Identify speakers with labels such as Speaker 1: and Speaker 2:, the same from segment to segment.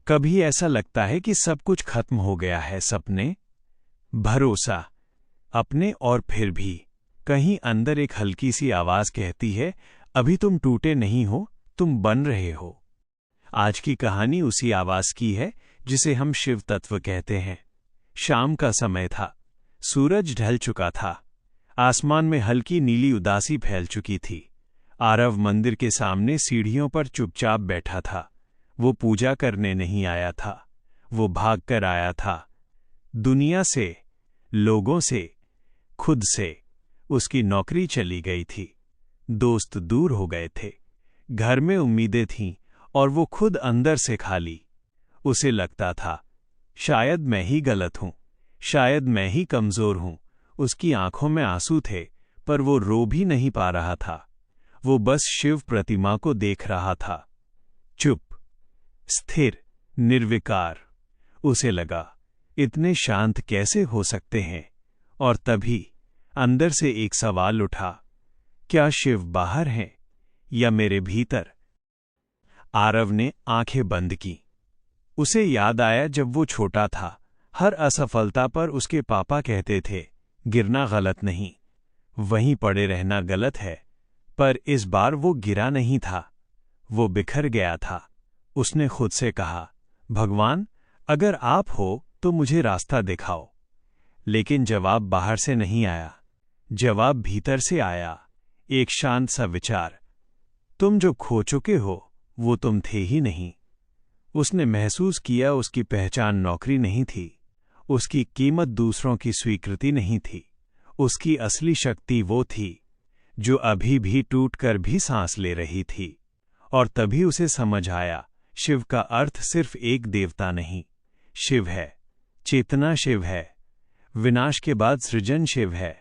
Speaker 1: कभी ऐसा लगता है कि सब कुछ खत्म हो गया है, सपने, भरोसा, अपने, और फिर भी कहीं अंदर एक हल्की सी आवाज कहती है, अभी तुम टूटे नहीं हो, तुम बन रहे हो। आज की कहानी उसी आवाज की है जिसे हम शिव तत्व कहते हैं। शाम का समय था, सूरज ढल चुका था, आसमान में हल्की नीली उदासी फैल चुकी थी। आरव मंदिर के सामने सीढ़ियों पर चुपचाप बैठा था। वो पूजा करने नहीं आया था, वो भाग कर आया था। दुनिया से, लोगों से, खुद से। उसकी नौकरी चली गई थी, दोस्त दूर हो गए थे, घर में उम्मीदें थीं और वो खुद अंदर से खाली। उसे लगता था, शायद मैं ही गलत हूं, शायद मैं ही कमजोर हूं। उसकी आंखों में आंसू थे, पर वो रो भी नहीं पा रहा था। वो बस शिव प्रतिमा को देख रहा था, चुप, स्थिर, निर्विकार। उसे लगा, इतने शांत कैसे हो सकते हैं? और तभी अंदर से एक सवाल उठा, क्या शिव बाहर हैं या मेरे भीतर? आरव ने आंखें बंद की। उसे याद आया जब वो छोटा था, हर असफलता पर उसके पापा कहते थे, गिरना गलत नहीं, वहीं पड़े रहना गलत है। पर इस बार वो गिरा नहीं था, वो बिखर गया था। उसने खुद से कहा, भगवान, अगर आप हो तो मुझे रास्ता दिखाओ। लेकिन जवाब बाहर से नहीं आया, जवाब भीतर से आया, एक शांत सा विचार, तुम जो खो चुके हो वो तुम थे ही नहीं। उसने महसूस किया उसकी पहचान नौकरी नहीं थी, उसकी कीमत दूसरों की स्वीकृति नहीं थी। उसकी असली शक्ति वो थी जो अभी भी टूटकर भी सांस ले रही थी। और तभी उसे समझ आया, शिव का अर्थ सिर्फ एक देवता नहीं, शिव है, चेतना शिव है, विनाश के बाद सृजन शिव है,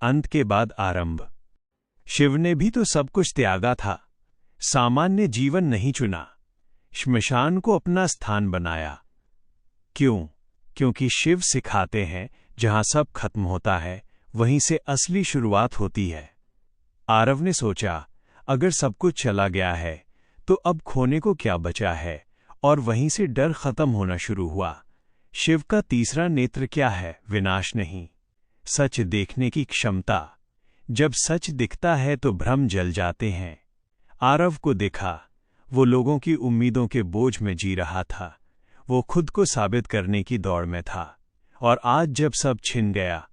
Speaker 1: अंत के बाद आरंभ। शिव ने भी तो सब कुछ त्यागा था, सामान्य जीवन नहीं चुना, श्मशान को अपना स्थान बनाया। क्यों? क्योंकि शिव सिखाते हैं, जहां सब खत्म होता है वहीं से असली शुरुआत होती है। आरव ने सोचा, अगर सब कुछ चला गया है तो अब खोने को क्या बचा है? और वहीं से डर खत्म होना शुरू हुआ। शिव का तीसरा नेत्र क्या है? विनाश नहीं, सच देखने की क्षमता। जब सच दिखता है तो भ्रम जल जाते हैं। आरव को देखा, वो लोगों की उम्मीदों के बोझ में जी रहा था, वो खुद को साबित करने की दौड़ में था। और आज जब सब छिन गया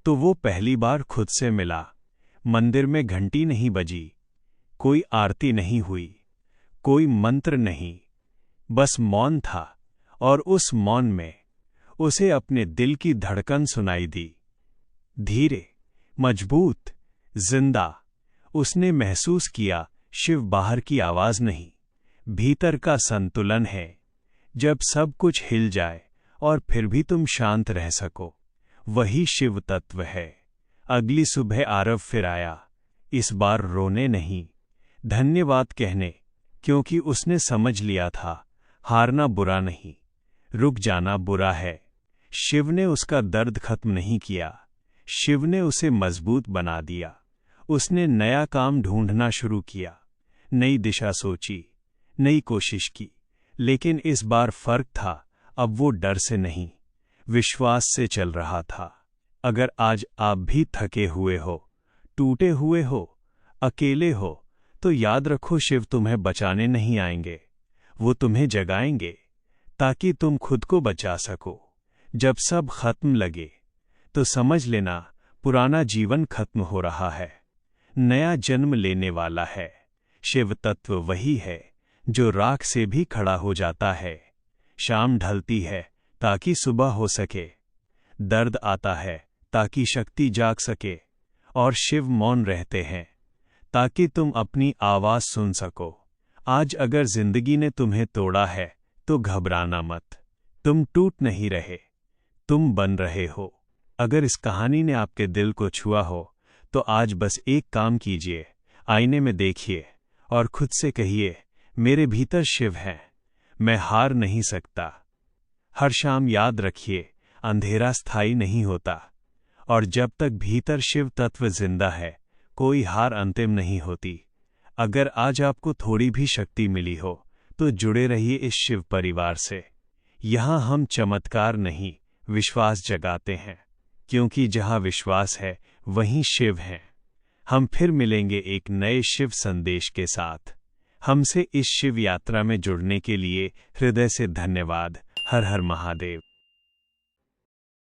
Speaker 1: तो वो पहली बार खुद से मिला। मंदिर में घंटी नहीं बजी, कोई आरती नहीं हुई, कोई मंत्र नहीं, बस मौन था। और उस मौन में उसे अपने दिल की धड़कन सुनाई दी, धीरे, मजबूत, जिंदा। उसने महसूस किया, शिव बाहर की आवाज नहीं, भीतर का संतुलन है। जब सब कुछ हिल जाए और फिर भी तुम शांत रह सको, वही शिव तत्व है। अगली सुबह आरव फिर आया, इस बार रोने नहीं, धन्यवाद कहने, क्योंकि उसने समझ लिया था, हारना बुरा नहीं, रुक जाना बुरा है। शिव ने उसका दर्द खत्म नहीं किया, शिव ने उसे मजबूत बना दिया। उसने नया काम ढूंढना शुरू किया, नई दिशा सोची, नई कोशिश की। लेकिन इस बार फर्क था, अब वो डर से नहीं, विश्वास से चल रहा था। अगर आज आप भी थके हुए हो, टूटे हुए हो, अकेले हो, तो याद रखो, शिव तुम्हें बचाने नहीं आएंगे, वो तुम्हें जगाएंगे ताकि तुम खुद को बचा सको। जब सब खत्म लगे तो समझ लेना, पुराना जीवन खत्म हो रहा है, नया जन्म लेने वाला है। शिव तत्व वही है जो राख से भी खड़ा हो जाता है। शाम ढलती है ताकि सुबह हो सके, दर्द आता है ताकि शक्ति जाग सके, और शिव मौन रहते हैं ताकि तुम अपनी आवाज सुन सको। आज अगर जिंदगी ने तुम्हें तोड़ा है तो घबराना मत, तुम टूट नहीं रहे, तुम बन रहे हो। अगर इस कहानी ने आपके दिल को छुआ हो तो आज बस एक काम कीजिए, आईने में देखिए और खुद से कहिए, मेरे भीतर शिव है, मैं हार नहीं सकता। हर शाम याद रखिए, अंधेरा स्थायी नहीं होता, और जब तक भीतर शिव तत्व जिंदा है, कोई हार अंतिम नहीं होती। अगर आज आपको थोड़ी भी शक्ति मिली हो तो जुड़े रहिए इस शिव परिवार से। यहाँ हम चमत्कार नहीं, विश्वास जगाते हैं, क्योंकि जहाँ विश्वास है वहीं शिव हैं। हम फिर मिलेंगे एक नए शिव संदेश के साथ। हमसे इस शिव यात्रा में जुड़ने के लिए हृदय से धन्यवाद। हर हर महादेव।